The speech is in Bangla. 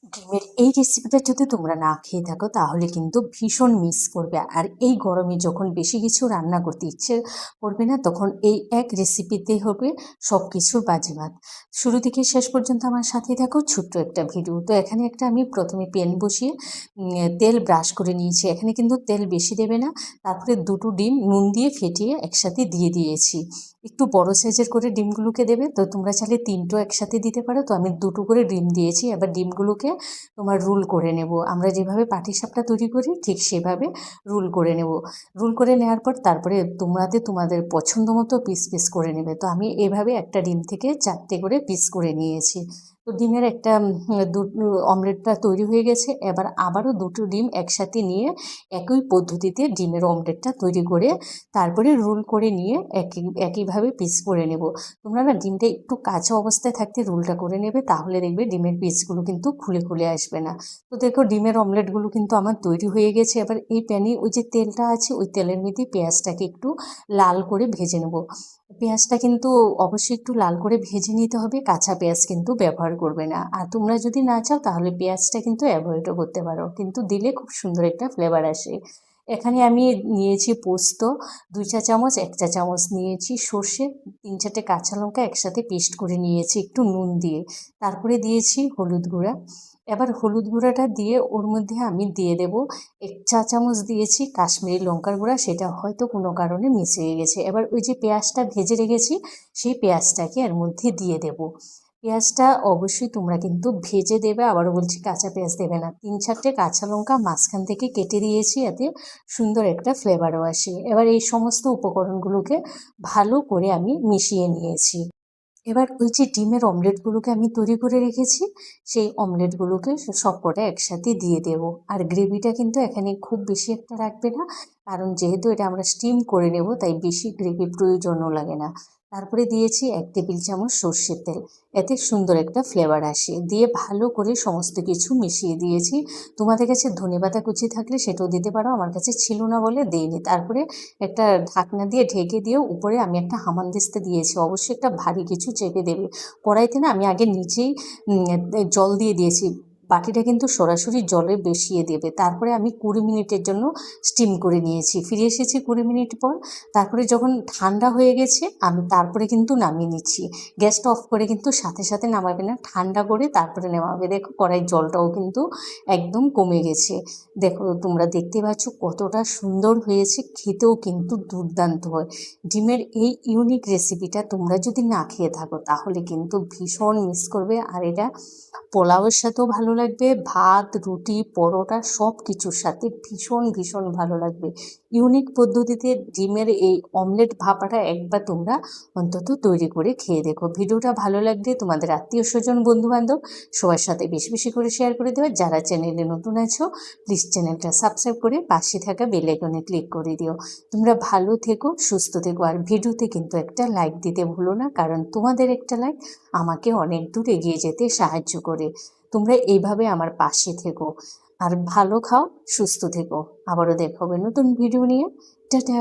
ডিমের এই রেসিপিটা যদি তোমরা না খেয়ে থাকো তাহলে কিন্তু ভীষণ মিস করবে। আর এই গরমে যখন বেশি কিছু রান্না করতে ইচ্ছে করবে না, তখন এই এক রেসিপিতে হবে সব কিছুর বাজিমাত। শুরু থেকে শেষ পর্যন্ত আমার সাথে থাকো, ছোট্ট একটা ভিডিও। তো এখানে একটা আমি প্রথমে প্যান বসিয়ে তেল ব্রাশ করে নিয়েছি। এখানে কিন্তু তেল বেশি দেবে না। তারপরে দুটো ডিম নুন দিয়ে ফেটিয়ে একসাথে দিয়ে দিয়েছি। একটু বড় সাইজের করে ডিমগুলোকে দেবে, তো তোমরা চাইলে তিনটো একসাথে দিতে পারো। তো আমি দুটো করে ডিম দিয়েছি। এবার ডিমগুলোকে তোমার রুল করে নেব। আমরা যেভাবে পাটিসাপটা তৈরি করি ঠিক সেভাবে রুল করে নেব। রুল করে নেওয়ার পর তারপরে তোমাদের পছন্দ মতো পিস পিস করে নেবে। তো আমি এভাবে একটা ডিম থেকে 4টে করে পিস করে নিয়েছি। তো ডিমের একটা অমলেটটা তৈরি হয়ে গেছে। এবার আবারও দুটো ডিম একসাথে নিয়ে একই পদ্ধতিতে ডিমের অমলেটটা তৈরি করে তারপরে রোল করে নিয়ে একইভাবে পিস করে নেব। তোমরা না ডিমটা একটু কাঁচা অবস্থায় থাকতে রোলটা করে নেবে, তাহলে দেখবে ডিমের পিসগুলো কিন্তু খুলে খুলে আসবে না। তো দেখো ডিমের অমলেটগুলো কিন্তু আমার তৈরি হয়ে গেছে। এবার এই প্যানে ওই যে তেলটা আছে, ওই তেলের মধ্যে পেঁয়াজটাকে একটু লাল করে ভেজে নেব। পেঁয়াজটা কিন্তু অবশ্যই একটু লাল করে ভেজে নিতে হবে, কাঁচা পেঁয়াজ কিন্তু ব্যবহার করবে না। আর তোমরা যদি না চাও তাহলে পেঁয়াজটা কিন্তু অ্যাভয়েডও করতে পারো, কিন্তু দিলে খুব সুন্দর একটা ফ্লেভার আসে। এখানে আমি নিয়েছি পোস্ত 2 চা চামচ, 1 চা চামচ নিয়েছি সর্ষে, 3-4টে কাঁচা লঙ্কা একসাথে পেস্ট করে নিয়েছি একটু নুন দিয়ে। তারপরে দিয়েছি হলুদ গুঁড়া। এবার হলুদ গুঁড়াটা দিয়ে ওর মধ্যে আমি দিয়ে দেব 1 চা চামচ দিয়েছি কাশ্মীরি লঙ্কার গুঁড়া, সেটা হয়তো কোনো কারণে মিস হয়ে গেছে। এবার ওই যে পেঁয়াজটা ভেজে রেখেছি সেই পেঁয়াজটাকে এর মধ্যে দিয়ে দেব। পেঁয়াজটা অবশ্যই তোমরা কিন্তু ভেজে দেবে, আবারও বলছি কাঁচা পেঁয়াজ দেবে না। 3-4টে কাঁচা লঙ্কা মাঝখান থেকে কেটে দিয়েছি, এতে সুন্দর একটা ফ্লেভারও আসে। এবার এই সমস্ত উপকরণগুলোকে ভালো করে আমি মিশিয়ে নিয়েছি। এবার ওই যে ডিমের অমলেটগুলোকে আমি তৈরি করে রেখেছি, সেই অমলেটগুলোকে সবকটা একসাথে দিয়ে দেব। আর গ্রেভিটা কিন্তু এখানে খুব বেশি একটা রাখবে না, কারণ যেহেতু এটা আমরা স্টিম করে নেব তাই বেশি গ্রেভির প্রয়োজনও লাগে না। তারপরে দিয়েছি 1 টেবিল চামচ সর্ষের তেল, এতে সুন্দর একটা ফ্লেভার আসে। দিয়ে ভালো করে সমস্ত কিছু মিশিয়ে দিয়েছি। তোমাদের কাছে ধনেপাতা কুচি থাকলে সেটাও দিতে পারো, আমার কাছে ছিল না বলে দিইনি। তারপরে একটা ঢাকনা দিয়ে ঢেকে দিয়ে উপরে আমি একটা হামানদিস্তা দিয়েছি। অবশ্যই একটা ভারী কিছু চেপে দেবে। কড়াইতে না আমি আগে নিচেই জল দিয়ে দিয়েছি। বাটিটা কিন্তু সরাসরি জলে বসিয়ে দেবে। তারপরে আমি 20 মিনিটের জন্য স্টিম করে নিয়েছি। ফিরে এসেছি 20 মিনিট পর। তারপরে যখন ঠান্ডা হয়ে গেছে আমি তারপরে কিন্তু নামিয়ে নিচ্ছি। গ্যাসটা অফ করে কিন্তু সাথে সাথে নামাবে না, ঠান্ডা করে তারপরে নামাবে। দেখো কড়াইয়ের জলটাও কিন্তু একদম কমে গেছে। দেখো তোমরা দেখতে পাচ্ছ কতটা সুন্দর হয়েছে, খেতেও কিন্তু দুর্দান্ত হয়। ডিমের এই ইউনিক রেসিপিটা তোমরা যদি না খেয়ে থাকো তাহলে কিন্তু ভীষণ মিস করবে। আর এটা পোলাওয়ের সাথেও ভালো লাগবে, ভাত রুটি পরোটা সব কিছুর সাথে ভীষণ ভীষণ ভালো লাগবে। ইউনিক পদ্ধতিতে ডিমের এই অমলেট ভাপাটা একবার তোমরা অন্তত তৈরি করে খেয়ে দেখো। ভিডিওটা ভালো লাগলে তোমাদের আত্মীয় স্বজন বন্ধু বান্ধব সবার সাথে বেশি বেশি করে শেয়ার করে দেবে। যারা চ্যানেলে নতুন আছো প্লিজ চ্যানেলটা সাবস্ক্রাইব করে পাশে থাকা বেল আইকনে ক্লিক করে দিও। তোমরা ভালো থেকো, সুস্থ থেকো। আর ভিডিওতে কিন্তু একটা লাইক দিতে ভুলো না, কারণ তোমাদের একটা লাইক আমাকে অনেক দূর এগিয়ে যেতে সাহায্য করে। তোমরা এইভাবে আমার পাশে থেকো। আর ভালো খাও, সুস্থ থেকো। আবারও দেখা হবে নতুন ভিডিও নিয়ে। টাটা।